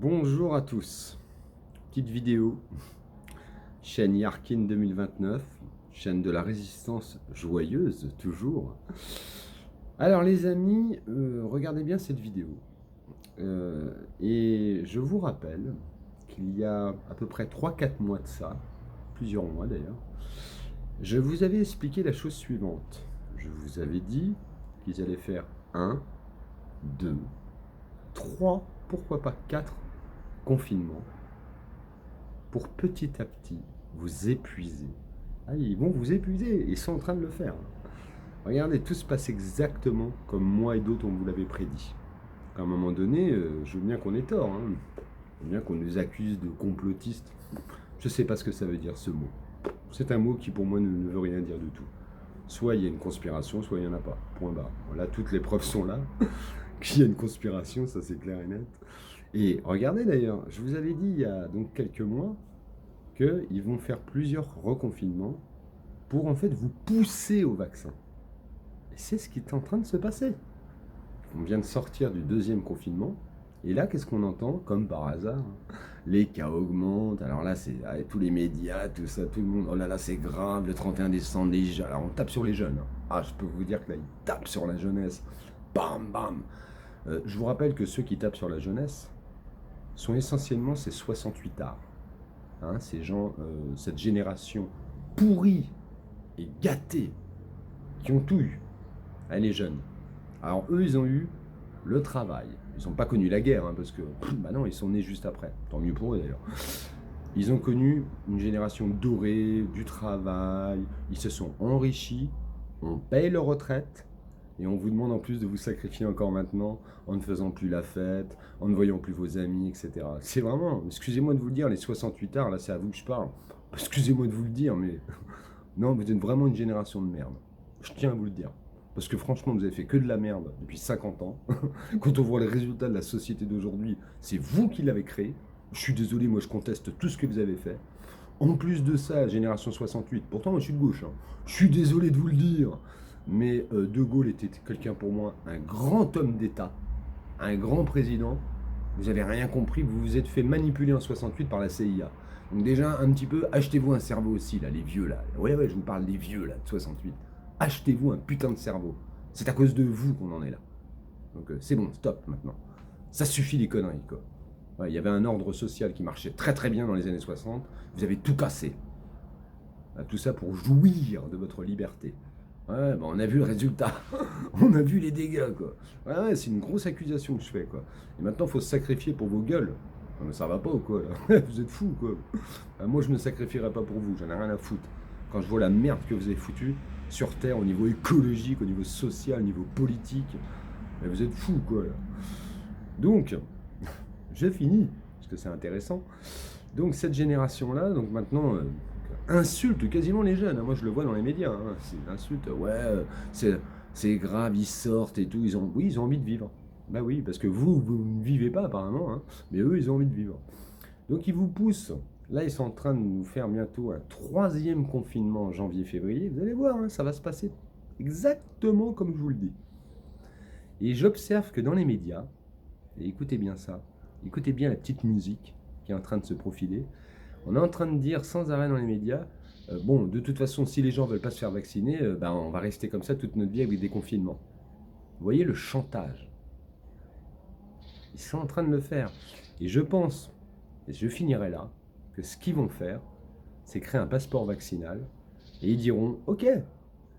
Bonjour à tous, petite vidéo, chaîne Yarkin 2029, chaîne de la résistance joyeuse toujours. Alors les amis, regardez bien cette vidéo. Et je vous rappelle qu'il y a à peu près 3-4 mois de ça, plusieurs mois d'ailleurs, je vous avais expliqué la chose suivante. Je vous avais dit qu'ils allaient faire 1, 2, 3, pourquoi pas 4 confinements pour petit à petit vous épuiser. Ah, ils vont vous épuiser, ils sont en train de le faire. Regardez, tout se passe exactement comme moi et d'autres on vous l'avait prédit. À un moment donné, je veux bien qu'on ait tort, hein. Je veux bien qu'on nous accuse de complotistes. Je ne sais pas ce que ça veut dire ce mot. C'est un mot qui pour moi ne veut rien dire du tout. Soit il y a une conspiration, soit il n'y en a pas. Point barre. Voilà, toutes les preuves sont là. Qu'il y a une conspiration, ça c'est clair et net. Et regardez d'ailleurs, je vous avais dit il y a donc quelques mois qu'ils vont faire plusieurs reconfinements pour en fait vous pousser au vaccin. Et c'est ce qui est en train de se passer. On vient de sortir du deuxième confinement, et là, qu'est-ce qu'on entend? Comme par hasard, les cas augmentent. Alors là, c'est tous les médias, tout ça, tout le monde. Oh là là, c'est grave, le 31 décembre, les jeunes. Alors on tape sur les jeunes. Ah, je peux vous dire que là, ils tapent sur la jeunesse. Bam, bam. Je vous rappelle que ceux qui tapent sur la jeunesse sont essentiellement ces 68 arts. Hein, ces gens, cette génération pourrie et gâtée, qui ont tout eu. Hein, les jeunes. Alors eux, ils ont eu le travail. Ils n'ont pas connu la guerre, hein, parce que, bah non, ils sont nés juste après. Tant mieux pour eux d'ailleurs. Ils ont connu une génération dorée, du travail, ils se sont enrichis, on paye leur retraite, et on vous demande en plus de vous sacrifier encore maintenant en ne faisant plus la fête, en ne voyant plus vos amis, etc. C'est vraiment, excusez-moi de vous le dire, les 68 arts, là c'est à vous que je parle. Excusez-moi de vous le dire, mais non, vous êtes vraiment une génération de merde. Je tiens à vous le dire. Parce que franchement, vous avez fait que de la merde depuis 50 ans. Quand on voit les résultats de la société d'aujourd'hui, c'est vous qui l'avez créé. Je suis désolé, moi je conteste tout ce que vous avez fait. En plus de ça, génération 68, pourtant moi je suis de gauche, hein. Je suis désolé de vous le dire, mais De Gaulle était quelqu'un pour moi, un grand homme d'État, un grand président. Vous n'avez rien compris, vous vous êtes fait manipuler en 68 par la CIA. Donc déjà, un petit peu, achetez-vous un cerveau aussi, là, les vieux, là. Ouais, ouais, je vous parle des vieux, là, de 68. Achetez-vous un putain de cerveau. C'est à cause de vous qu'on en est là. Donc c'est bon, stop maintenant. Ça suffit les conneries, quoi. Ouais, il y avait un ordre social qui marchait très très bien dans les années 60. Vous avez tout cassé. Tout ça pour jouir de votre liberté. Ouais, bah on a vu le résultat. On a vu les dégâts, quoi. Ouais, ouais, c'est une grosse accusation que je fais, quoi. Et maintenant, il faut se sacrifier pour vos gueules. Non, mais ça va pas ou quoi, là? Vous êtes fous, quoi. Moi, je me sacrifierai pas pour vous, j'en ai rien à foutre. Quand je vois la merde que vous avez foutue sur Terre, au niveau écologique, au niveau social, au niveau politique, vous êtes fous, quoi, là. Donc, je finis, parce que c'est intéressant. Donc, cette génération-là, donc maintenant, insulte quasiment les jeunes. Moi, je le vois dans les médias. Hein. C'est une insulte. Ouais, c'est grave, ils sortent et tout. Oui, ils ont envie de vivre. Bah oui, parce que vous ne vivez pas apparemment, hein, mais eux, ils ont envie de vivre. Donc, ils vous poussent. Là, ils sont en train de nous faire bientôt un troisième confinement en janvier-février. Vous allez voir, hein, ça va se passer exactement comme je vous le dis. Et j'observe que dans les médias, et écoutez bien ça, écoutez bien la petite musique qui est en train de se profiler, on est en train de dire sans arrêt dans les médias, bon, de toute façon, si les gens ne veulent pas se faire vacciner, on va rester comme ça toute notre vie avec des confinements. Vous voyez le chantage. Ils sont en train de le faire. Et je pense, et je finirai là, que ce qu'ils vont faire, c'est créer un passeport vaccinal, et ils diront, ok,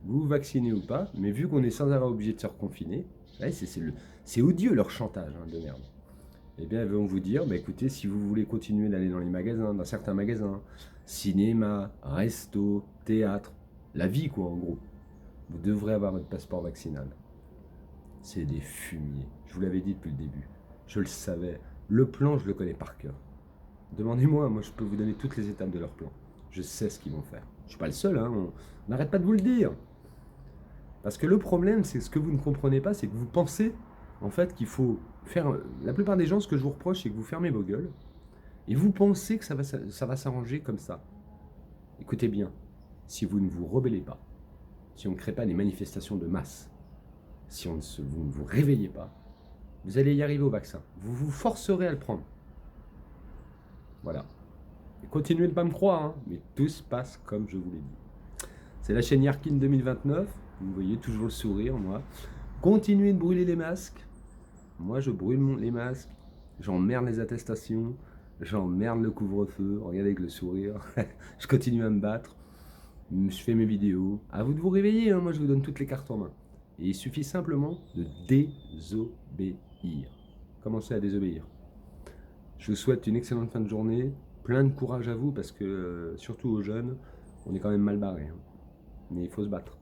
vous vous vaccinez ou pas, mais vu qu'on est sans arrêt obligé de se reconfiner, ouais, c'est odieux leur chantage, hein, de merde. Eh bien, ils vont vous dire, bah, écoutez, si vous voulez continuer d'aller dans les magasins, dans certains magasins, cinéma, resto, théâtre, la vie quoi en gros, vous devrez avoir votre passeport vaccinal. C'est des fumiers. Je vous l'avais dit depuis le début. Je le savais. Le plan, je le connais par cœur. Demandez-moi, moi je peux vous donner toutes les étapes de leur plan. Je sais ce qu'ils vont faire. Je ne suis pas le seul, hein. On n'arrête pas de vous le dire. Parce que le problème, c'est ce que vous ne comprenez pas, c'est que vous pensez en fait qu'il faut faire. La plupart des gens, ce que je vous reproche, c'est que vous fermez vos gueules et vous pensez que ça va s'arranger comme ça. Écoutez bien, si vous ne vous rebellez pas, si on ne crée pas des manifestations de masse, si vous ne vous réveillez pas, vous allez y arriver au vaccin. Vous vous forcerez à le prendre. Voilà. Et continuez de ne pas me croire, hein, mais tout se passe comme je vous l'ai dit. C'est la chaîne Yarkin 2029. Vous voyez toujours le sourire, moi. Continuez de brûler les masques. Moi, je brûle les masques. J'emmerde les attestations. J'emmerde le couvre-feu. Regardez avec le sourire. Je continue à me battre. Je fais mes vidéos. À vous de vous réveiller, hein. Moi, je vous donne toutes les cartes en main. Et il suffit simplement de désobéir. Commencez à désobéir. Je vous souhaite une excellente fin de journée. Plein de courage à vous parce que, surtout aux jeunes, on est quand même mal barrés, hein. Mais il faut se battre.